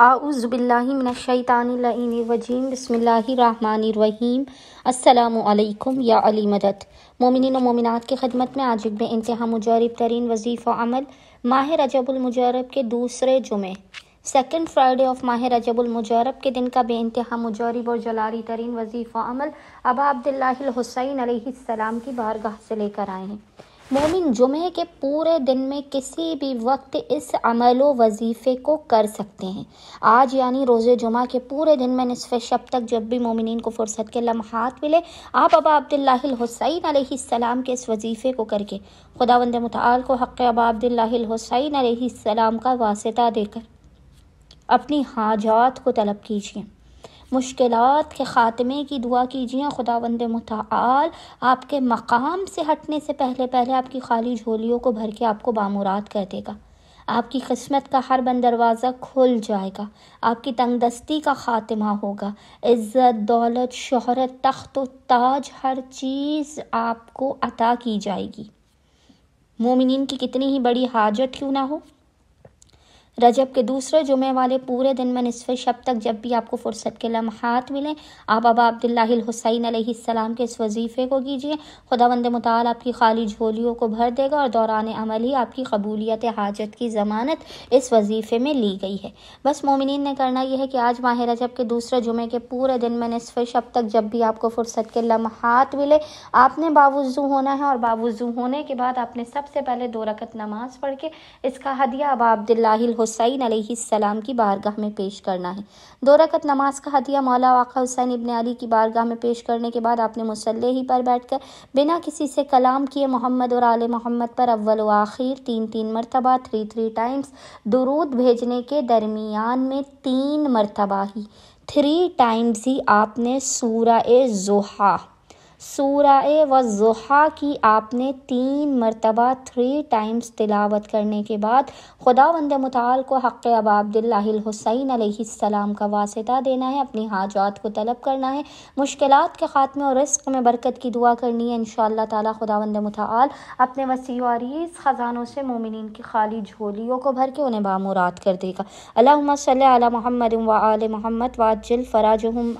اعوذ باللہ من الشیطان اللعین الرجیم بسم اللہ الرحمن الرحیم۔ السلام علیکم یا علی مدد۔ مومنین و مومنات کی خدمت میں آج ایک بے انتہا مجرب ترین وظیفہ عمل ماہ رجب المجرب کے دوسرے جمعے سیکنڈ فرائیڈے آف ماہ رجب المجرب کے دن کا بے انتہا مجرب اور جلالی ترین وظیفہ عمل ابا عبداللہ الحسین علیہ السلام کی بارگاہ سے لے کر آئے ہیں۔ مومن جمعے کے پورے دن میں کسی بھی وقت اس عمل و وظیفے کو کر سکتے ہیں۔ آج یعنی روز جمعہ کے پورے دن میں نصف شب تک جب بھی مومنین کو فرصت کے لمحات ملے، آپ ابا عبداللہ الحسین علیہ السلام کے اس وظیفے کو کر کے خداوند متعال کو حق ابا عبداللہ الحسین علیہ السلام کا واسطہ دے کر اپنی حاجات کو طلب کیجیے، مشکلات کے خاتمے کی دعا کیجیے۔ خداوند متعال آپ کے مقام سے ہٹنے سے پہلے آپ کی خالی جھولیوں کو بھر کے آپ کو بامراد کر دے گا۔ آپ کی قسمت کا ہر بند دروازہ کھل جائے گا، آپ کی تنگ دستی کا خاتمہ ہوگا، عزت، دولت، شہرت، تخت و تاج، ہر چیز آپ کو عطا کی جائے گی۔ مومنین کی کتنی ہی بڑی حاجت کیوں نہ ہو، رجب کے دوسرے جمعے والے پورے دن میں نصف شب تک جب بھی آپ کو فرصت کے لمحات ملیں، آپ ابا عبداللہ الحسین علیہ السلام کے اس وظیفے کو کیجیے۔ خداوند متعال آپ کی خالی جھولیوں کو بھر دے گا اور دوران عمل ہی آپ کی قبولیت حاجت کی ضمانت اس وظیفے میں لی گئی ہے۔ بس مومنین نے کرنا یہ ہے کہ آج ماہ رجب کے دوسرے جمعے کے پورے دن میں نصف شب تک جب بھی آپ کو فرصت کے لمحات ملے، آپ نے باوضو ہونا ہے، اور باوضو ہونے کے بعد آپ نے سب سے پہلے 2 رکعت نماز پڑھ کے اس کا ہدیہ ابا عبداللہ حسین علیہ السلام کی بارگاہ میں پیش کرنا ہے۔ 2 رکعت نماز کا ہدیہ مولا آقا حسین ابن علی کی بارگاہ میں پیش کرنے کے بعد آپ نے مصلی ہی پر بیٹھ کر بنا کسی سے کلام کیے محمد اور آل محمد پر اول و آخر 3 مرتبہ 3 ٹائمز درود بھیجنے کے درمیان میں 3 مرتبہ ہی 3 ٹائمز ہی آپ نے سورہ والضحیٰ کی آپ نے 3 مرتبہ 3 ٹائمز تلاوت کرنے کے بعد خداوند متعال کو حق ابا عبداللہ الحسین علیہ السلام کا واسطہ دینا ہے، اپنی حاجات کو طلب کرنا ہے، مشکلات کے خاتمے اور رزق میں برکت کی دعا کرنی ہے۔ انشاءاللہ تعالی خداوند متعال اپنے وسیع و عریض خزانوں سے مومنین کی خالی جھولیوں کو بھر کے انہیں بامراد کر دے گا۔ اللہم صلی علی محمد و آل محمد وعجل فرجہم